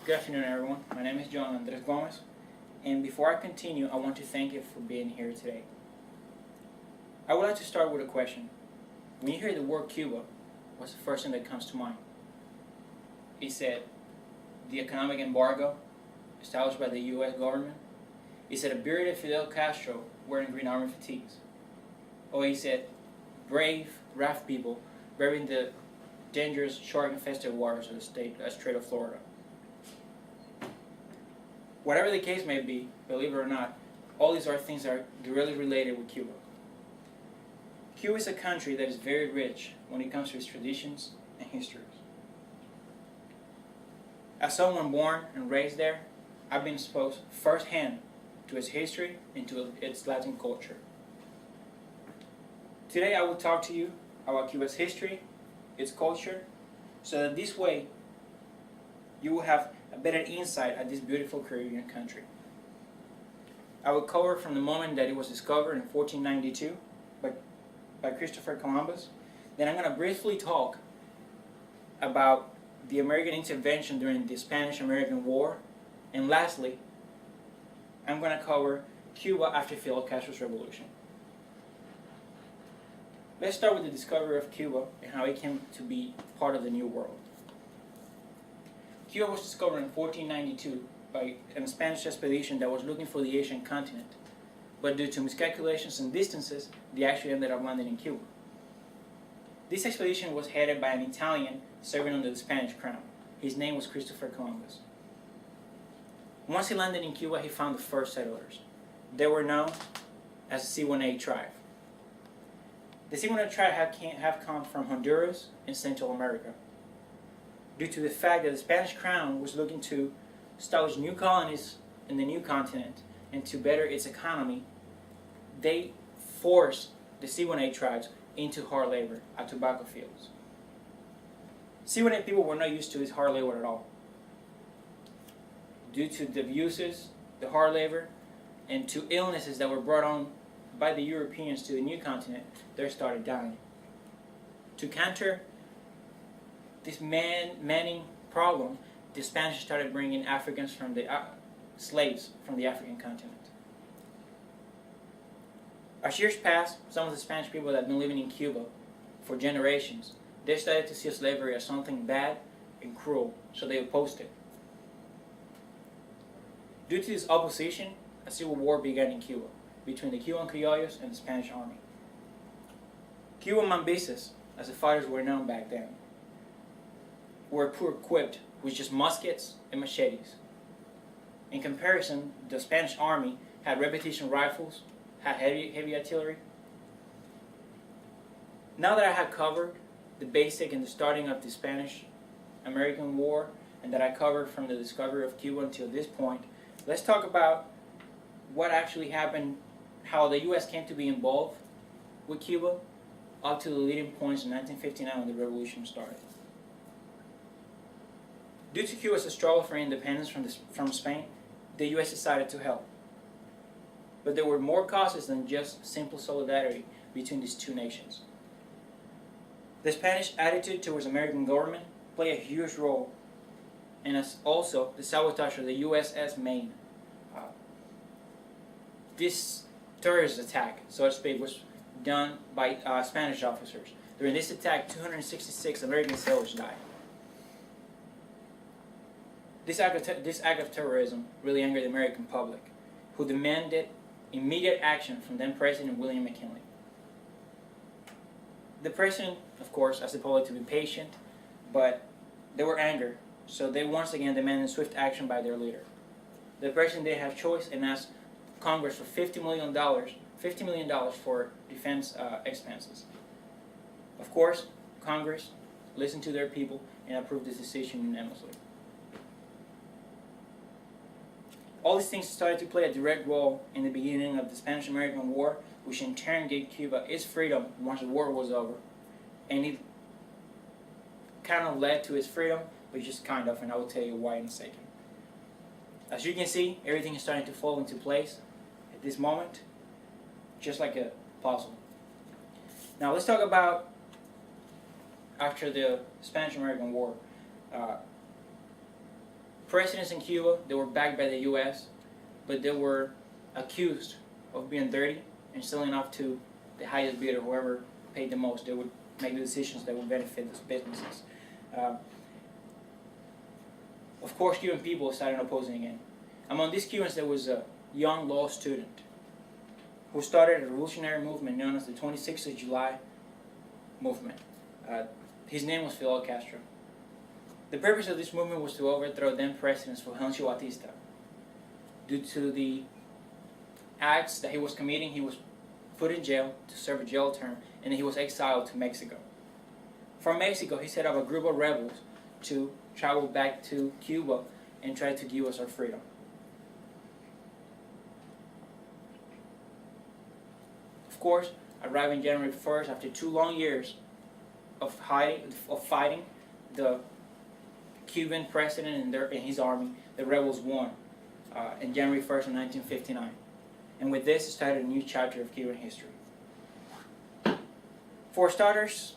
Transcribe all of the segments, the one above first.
Good afternoon, everyone. My name is John Andres Gomez, and before I continue, I want to thank you for being here today. I would like to start with a question. When you hear the word Cuba, what's the first thing that comes to mind? He said, the economic embargo established by the U.S. government. He said, a bearded of Fidel Castro wearing Green Army fatigues. Or he said, brave raft people braving the dangerous shark-infested waters of the Strait of Florida. Whatever the case may be, believe it or not, all these are things that are directly related with Cuba. Cuba is a country that is very rich when it comes to its traditions and histories. As someone born and raised there, I've been exposed firsthand to its history and to its Latin culture. Today I will talk to you about Cuba's history, its culture, so that this way you will have a better insight at this beautiful Caribbean country. I will cover from the moment that it was discovered in 1492 by Christopher Columbus. Then I'm going to briefly talk about the American intervention during the Spanish-American War. And lastly, I'm going to cover Cuba after Fidel Castro's revolution. Let's start with the discovery of Cuba and how it came to be part of the New World. Cuba was discovered in 1492 by a Spanish expedition that was looking for the Asian continent. But due to miscalculations and distances, they actually ended up landing in Cuba. This expedition was headed by an Italian serving under the Spanish crown. His name was Christopher Columbus. Once he landed in Cuba, he found the first settlers. They were known as the C1A tribe. The C1A tribe have come from Honduras in Central America. Due to the fact that the Spanish crown was looking to establish new colonies in the new continent and to better its economy, they forced the C1A tribes into hard labor at tobacco fields. C1A people were not used to this hard labor at all. Due to the abuses, the hard labor, and to illnesses that were brought on by the Europeans to the new continent, they started dying. To counter this manning problem, the Spanish started bringing Africans from the slaves from the African continent. As years passed, some of the Spanish people that had been living in Cuba for generations, they started to see slavery as something bad and cruel, so they opposed it. Due to this opposition, a civil war began in Cuba between the Cuban Criollos and the Spanish army. Cuban Mambises, as the fighters were known back then, were poor equipped with just muskets and machetes. In comparison, the Spanish army had repetition rifles, had heavy artillery. Now that I have covered the basic and the starting of the Spanish-American War, and that I covered from the discovery of Cuba until this point, let's talk about what actually happened, how the U.S. came to be involved with Cuba up to the leading points in 1959 when the revolution started. Due to Cuba's struggle for independence from Spain, the U.S. decided to help. But there were more causes than just simple solidarity between these two nations. The Spanish attitude towards the American government played a huge role, and as also the sabotage of the USS Maine. This terrorist attack, so to speak, was done by Spanish officers. During this attack, 266 American sailors died. This act of terrorism really angered the American public, who demanded immediate action from then President William McKinley. The president, of course, asked the public to be patient, but they were angered, so they once again demanded swift action by their leader. The president didn't have choice and asked Congress for $50 million for defense expenses. Of course, Congress listened to their people and approved this decision unanimously. All these things started to play a direct role in the beginning of the Spanish-American War, which in turn gave Cuba its freedom once the war was over. And it kind of led to its freedom, but just kind of, and I will tell you why in a second. As you can see, everything is starting to fall into place at this moment, just like a puzzle. Now let's talk about after the Spanish-American War. presidents in Cuba, they were backed by the U.S., but they were accused of being dirty and selling off to the highest bidder, whoever paid the most. They would make the decisions that would benefit those businesses. Of course, Cuban people started opposing again. Among these Cubans, there was a young law student who started a revolutionary movement known as the 26th of July movement. His name was Fidel Castro. The purpose of this movement was to overthrow then President Fulgencio Batista. Due to the acts that he was committing, he was put in jail to serve a jail term, and then he was exiled to Mexico. From Mexico, he set up a group of rebels to travel back to Cuba and try to give us our freedom. Of course, arriving January 1st, after 2 long years of fighting the Cuban president and his army, the rebels won in January 1st of 1959. And with this, started a new chapter of Cuban history. For starters,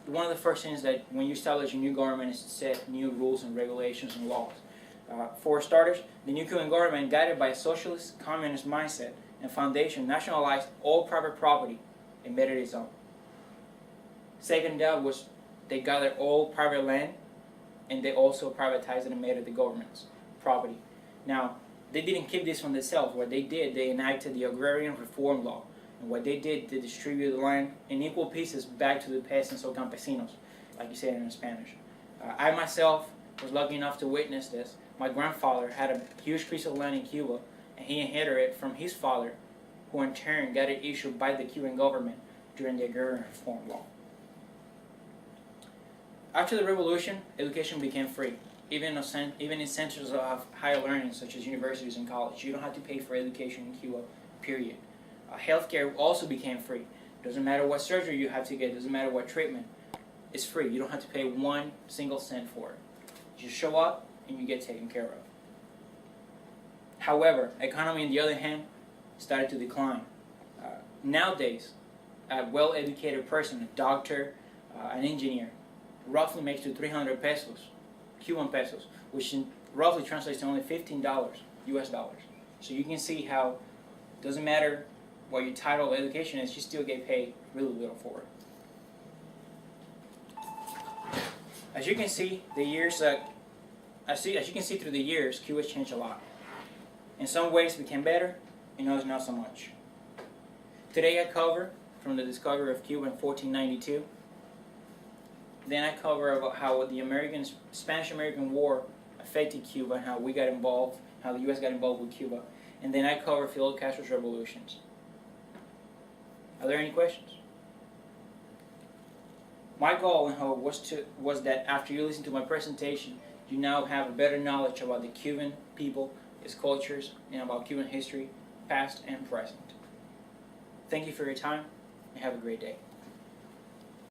one of the first things that when you establish a new government is to set new rules and regulations and laws. For starters, the new Cuban government, guided by a socialist, communist mindset and foundation, nationalized all private property and made it its own. Second, that was they gathered all private land, and they also privatized it and made it the government's property. Now, they didn't keep this for themselves. What they did, they enacted the Agrarian Reform Law. And what they did, they distributed the land in equal pieces back to the peasants or campesinos, like you say in Spanish. I myself was lucky enough to witness this. My grandfather had a huge piece of land in Cuba, and he inherited it from his father, who in turn got it issued by the Cuban government during the Agrarian Reform Law. After the revolution, education became free. Even in centers of higher learning, such as universities and college, you don't have to pay for education in Cuba, period. Healthcare also became free. Doesn't matter what surgery you have to get, doesn't matter what treatment, it's free. You don't have to pay 1 single cent for it. You just show up and you get taken care of. However, economy on the other hand started to decline. Nowadays, a well-educated person, a doctor, an engineer, roughly makes to 300 pesos, Cuban pesos, which roughly translates to only $15 US dollars. So you can see how it doesn't matter what your title of education is, you still get paid really little for it. As you can see, the years as you can see through the years, Cuba has changed a lot. In some ways it became better, in others not so much. Today I cover from the discovery of Cuba in 1492. Then I cover about how the Spanish-American War affected Cuba and how we got involved, how the U.S. got involved with Cuba. And then I cover Fidel Castro's revolutions. Are there any questions? My goal and hope was that after you listen to my presentation, you now have a better knowledge about the Cuban people, its cultures, and about Cuban history, past and present. Thank you for your time, and have a great day.